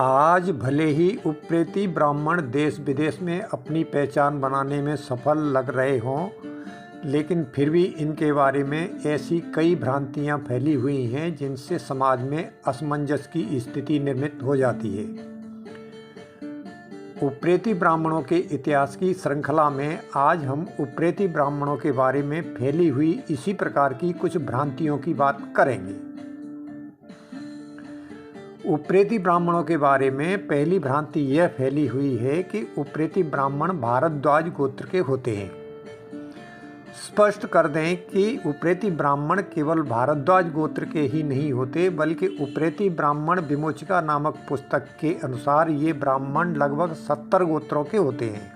आज भले ही उप्रेती ब्राह्मण देश विदेश में अपनी पहचान बनाने में सफल लग रहे हों, लेकिन फिर भी इनके बारे में ऐसी कई भ्रांतियां फैली हुई हैं जिनसे समाज में असमंजस की स्थिति निर्मित हो जाती है। उप्रेती ब्राह्मणों के इतिहास की श्रृंखला में आज हम उप्रेती ब्राह्मणों के बारे में फैली हुई इसी प्रकार की कुछ भ्रांतियों की बात करेंगे। उप्रेती ब्राह्मणों के बारे में पहली भ्रांति यह फैली हुई है कि उप्रेती ब्राह्मण भारद्वाज गोत्र के होते हैं। स्पष्ट कर दें कि उप्रेती ब्राह्मण केवल भारद्वाज गोत्र के ही नहीं होते, बल्कि उप्रेती ब्राह्मण विमोचिका नामक पुस्तक के अनुसार ये ब्राह्मण लगभग 70 गोत्रों के होते हैं।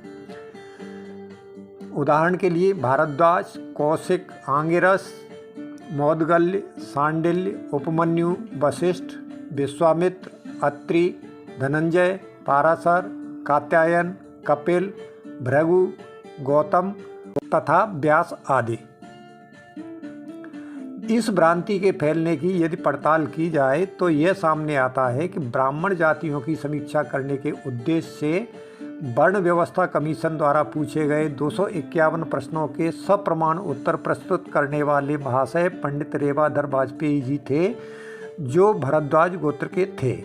उदाहरण के लिए भारद्वाज, कौशिक, आंगिरस, मौदगल्य, सांडिल्य, उपमन्यु, वशिष्ठ, विश्वामित्र, अत्रि, धनंजय, पाराशर, कात्यायन, कपिल, भृगु, गौतम तथा व्यास आदि। इस भ्रांति के फैलने की यदि पड़ताल की जाए तो यह सामने आता है कि ब्राह्मण जातियों की समीक्षा करने के उद्देश्य से वर्ण व्यवस्था कमीशन द्वारा पूछे गए 251 प्रश्नों के सप्रमाण उत्तर प्रस्तुत करने वाले महाशय पंडित रेवाधर वाजपेयी जी थे, जो भारद्वाज गोत्र के थे।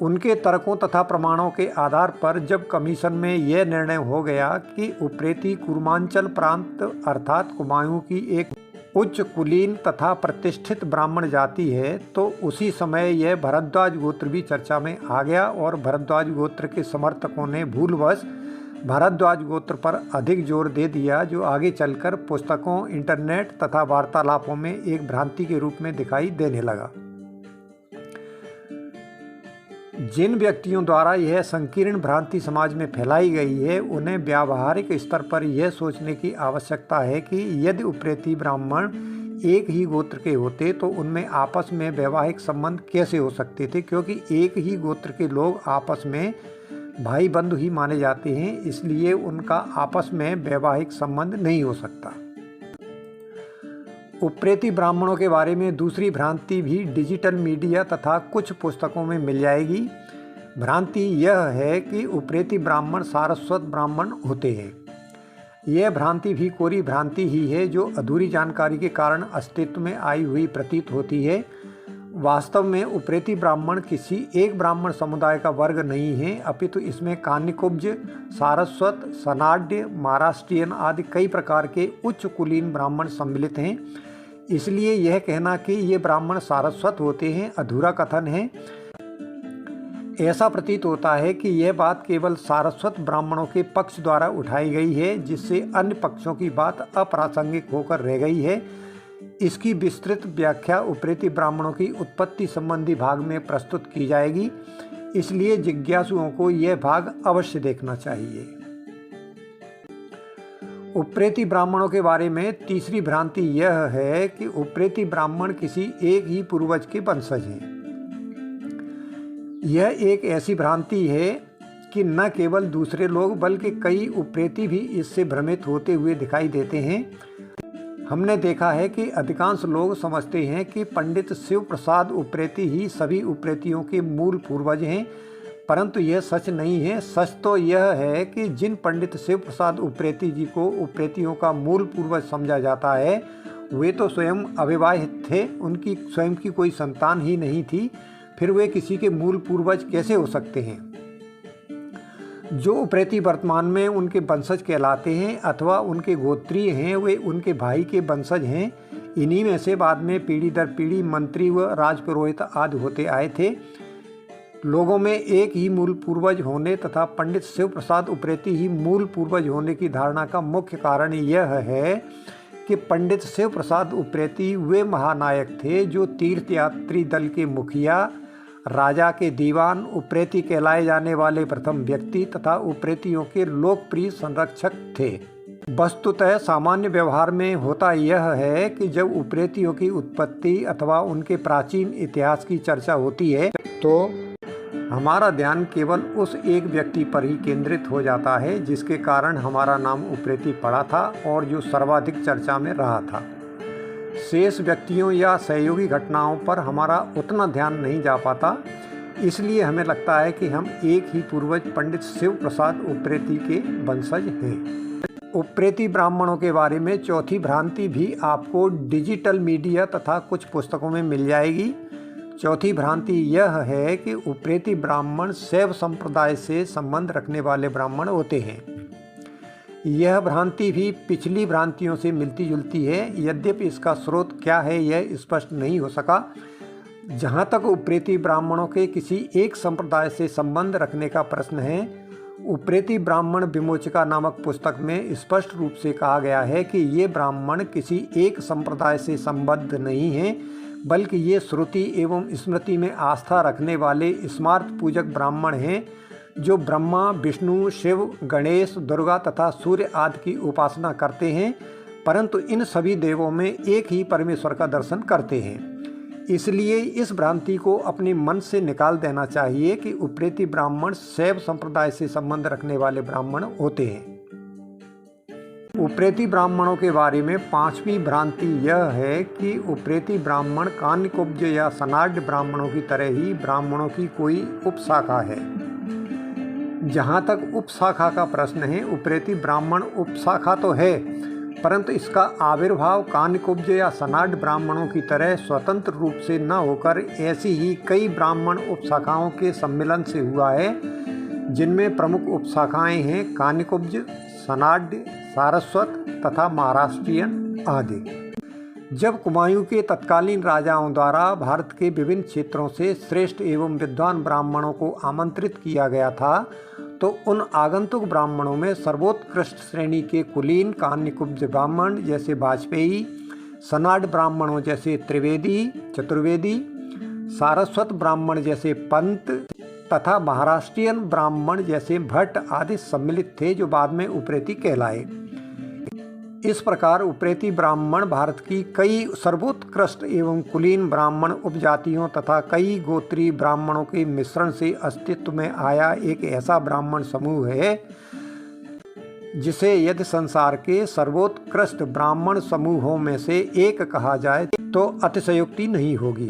उनके तर्कों तथा प्रमाणों के आधार पर जब कमीशन में यह निर्णय हो गया कि उप्रेती कूर्मांचल प्रांत अर्थात कुमाऊं की एक उच्च कुलीन तथा प्रतिष्ठित ब्राह्मण जाति है, तो उसी समय यह भारद्वाज गोत्र भी चर्चा में आ गया और भारद्वाज गोत्र के समर्थकों ने भूलवश भारद्वाज गोत्र पर अधिक जोर दे दिया, जो आगे चलकर पुस्तकों, इंटरनेट तथा वार्तालापों में एक भ्रांति के रूप में दिखाई देने लगा। जिन व्यक्तियों द्वारा यह संकीर्ण भ्रांति समाज में फैलाई गई है, उन्हें व्यावहारिक स्तर पर यह सोचने की आवश्यकता है कि यदि उप्रेती ब्राह्मण एक ही गोत्र के होते तो उनमें आपस में वैवाहिक संबंध कैसे हो सकते थे, क्योंकि एक ही गोत्र के लोग आपस में भाई बंधु ही माने जाते हैं, इसलिए उनका आपस में वैवाहिक संबंध नहीं हो सकता। उप्रेती ब्राह्मणों के बारे में दूसरी भ्रांति भी डिजिटल मीडिया तथा कुछ पुस्तकों में मिल जाएगी। भ्रांति यह है कि उप्रेती ब्राह्मण सारस्वत ब्राह्मण होते हैं। यह भ्रांति भी कोरी भ्रांति ही है, जो अधूरी जानकारी के कारण अस्तित्व में आई हुई प्रतीत होती है। वास्तव में उप्रेती ब्राह्मण किसी एक ब्राह्मण समुदाय का वर्ग नहीं है, अपितु इसमें कान्यकुब्ज, सारस्वत, सनाड्य, महाराष्ट्रियन आदि कई प्रकार के उच्च कुलीन ब्राह्मण सम्मिलित हैं। इसलिए यह कहना कि ये ब्राह्मण सारस्वत होते हैं अधूरा कथन है। ऐसा प्रतीत होता है कि यह बात केवल सारस्वत ब्राह्मणों के पक्ष द्वारा उठाई गई है, जिससे अन्य पक्षों की बात अप्रासंगिक होकर रह गई है। इसकी विस्तृत व्याख्या उप्रेती ब्राह्मणों की उत्पत्ति संबंधी भाग में प्रस्तुत की जाएगी, इसलिए जिज्ञासुओं को यह भाग अवश्य देखना चाहिए। उप्रेती ब्राह्मणों के बारे में तीसरी भ्रांति यह है कि उप्रेती ब्राह्मण किसी एक ही पूर्वज के वंशज हैं। यह एक ऐसी भ्रांति है कि न केवल दूसरे लोग बल्कि कई उप्रेती भी इससे भ्रमित होते हुए दिखाई देते हैं। हमने देखा है कि अधिकांश लोग समझते हैं कि पंडित शिव प्रसाद उप्रेती ही सभी उप्रेतियों के मूल पूर्वज हैं, परंतु यह सच नहीं है। सच तो यह है कि जिन पंडित शिव प्रसाद उप्रेती जी को उप्रेतियों का मूल पूर्वज समझा जाता है, वे तो स्वयं अविवाहित थे, उनकी स्वयं की कोई संतान ही नहीं थी, फिर वे किसी के मूल पूर्वज कैसे हो सकते हैं। जो उप्रेती वर्तमान में उनके वंशज कहलाते हैं अथवा उनके गोत्रीय हैं, वे उनके भाई के वंशज हैं। इन्हीं में से बाद में पीढ़ी दर पीढ़ी मंत्री व राजपुरोहित आदि होते आए थे। लोगों में एक ही मूल पूर्वज होने तथा पंडित शिव प्रसाद उप्रेती ही मूल पूर्वज होने की धारणा का मुख्य कारण यह है कि पंडित शिव प्रसाद उप्रेती वे महानायक थे जो तीर्थयात्री दल के मुखिया, राजा के दीवान, उप्रेती कहलाए जाने वाले प्रथम व्यक्ति तथा उप्रेतियों के लोकप्रिय संरक्षक थे। वस्तुतः सामान्य व्यवहार में होता यह है कि जब उप्रेतियों की उत्पत्ति अथवा उनके प्राचीन इतिहास की चर्चा होती है तो हमारा ध्यान केवल उस एक व्यक्ति पर ही केंद्रित हो जाता है जिसके कारण हमारा नाम उप्रेती पड़ा था और जो सर्वाधिक चर्चा में रहा था। शेष व्यक्तियों या सहयोगी घटनाओं पर हमारा उतना ध्यान नहीं जा पाता। इसलिए हमें लगता है कि हम एक ही पूर्वज पंडित शिव प्रसाद उप्रेती के वंशज हैं। उप्रेती ब्राह्मणों के बारे में चौथी भ्रांति भी आपको डिजिटल मीडिया तथा कुछ पुस्तकों में मिल जाएगी। चौथी भ्रांति यह है कि उप्रेती ब्राह्मण शैव संप्रदाय से संबंध रखने वाले ब्राह्मण होते हैं। यह भ्रांति भी पिछली भ्रांतियों से मिलती जुलती है, यद्यपि इसका स्रोत क्या है यह स्पष्ट नहीं हो सका। जहाँ तक उप्रेती ब्राह्मणों के किसी एक संप्रदाय से संबंध रखने का प्रश्न है, उप्रेती ब्राह्मण विमोचका नामक पुस्तक में स्पष्ट रूप से कहा गया है कि ये ब्राह्मण किसी एक संप्रदाय से संबद्ध नहीं हैं, बल्कि ये श्रुति एवं स्मृति में आस्था रखने वाले स्मार्त पूजक ब्राह्मण हैं, जो ब्रह्मा, विष्णु, शिव, गणेश, दुर्गा तथा सूर्य आदि की उपासना करते हैं, परंतु इन सभी देवों में एक ही परमेश्वर का दर्शन करते हैं। इसलिए इस भ्रांति को अपने मन से निकाल देना चाहिए कि उप्रेती ब्राह्मण शैव संप्रदाय से संबंध रखने वाले ब्राह्मण होते हैं। उप्रेती ब्राह्मणों के बारे में पांचवी भ्रांति यह है कि उप्रेती ब्राह्मण कान्यकुब्ज या सनाड्य ब्राह्मणों की तरह ही ब्राह्मणों की कोई उपशाखा है। जहाँ तक उपशाखा का प्रश्न है, उप्रेती ब्राह्मण उपशाखा तो है, परंतु इसका आविर्भाव कान्यकुब्ज या सनाड्य ब्राह्मणों की तरह स्वतंत्र रूप से न होकर ऐसी ही कई ब्राह्मण उपशाखाओं के सम्मिलन से हुआ है, जिनमें प्रमुख उपशाखाएं हैं कान्यकुब्ज, सनाड्य, सारस्वत तथा महाराष्ट्रियन आदि। जब कुमायूं के तत्कालीन राजाओं द्वारा भारत के विभिन्न क्षेत्रों से श्रेष्ठ एवं विद्वान ब्राह्मणों को आमंत्रित किया गया था, तो उन आगंतुक ब्राह्मणों में सर्वोत्कृष्ट श्रेणी के कुलीन कान्यकुब्ज ब्राह्मण जैसे वाजपेयी, सनाड्य ब्राह्मणों जैसे त्रिवेदी, चतुर्वेदी, सारस्वत ब्राह्मण जैसे पंत तथा महाराष्ट्रियन ब्राह्मण जैसे भट्ट आदि सम्मिलित थे, जो बाद में उप्रेती कहलाए। इस प्रकार उप्रेती ब्राह्मण भारत की कई सर्वोत्कृष्ट एवं कुलीन ब्राह्मण उपजातियों तथा कई गोत्रीय ब्राह्मणों के मिश्रण से अस्तित्व में आया एक ऐसा ब्राह्मण समूह है, जिसे यदि संसार के सर्वोत्कृष्ट ब्राह्मण समूहों में से एक कहा जाए तो अतिशयोक्ति नहीं होगी।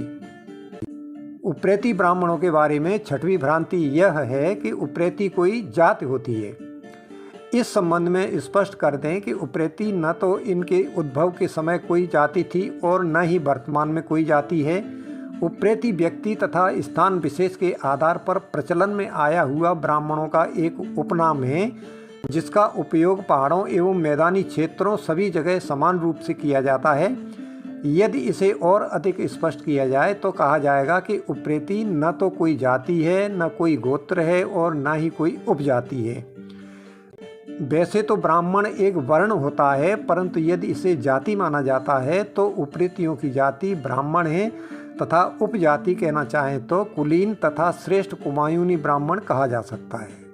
उप्रेती ब्राह्मणों के बारे में छठवीं भ्रांति यह है कि उप्रेती कोई जाति होती है। इस संबंध में स्पष्ट कर दें कि उप्रेती न तो इनके उद्भव के समय कोई जाति थी और न ही वर्तमान में कोई जाति है। उप्रेती व्यक्ति तथा स्थान विशेष के आधार पर प्रचलन में आया हुआ ब्राह्मणों का एक उपनाम है, जिसका उपयोग पहाड़ों एवं मैदानी क्षेत्रों सभी जगह समान रूप से किया जाता है। यदि इसे और अधिक स्पष्ट किया जाए तो कहा जाएगा कि उप्रेती न तो कोई जाति है, न कोई गोत्र है और न ही कोई उपजाति है। वैसे तो ब्राह्मण एक वर्ण होता है, परंतु यदि इसे जाति माना जाता है तो उप्रेतियों की जाति ब्राह्मण है तथा उपजाति कहना चाहें तो कुलीन तथा श्रेष्ठ कुमायूनी ब्राह्मण कहा जा सकता है।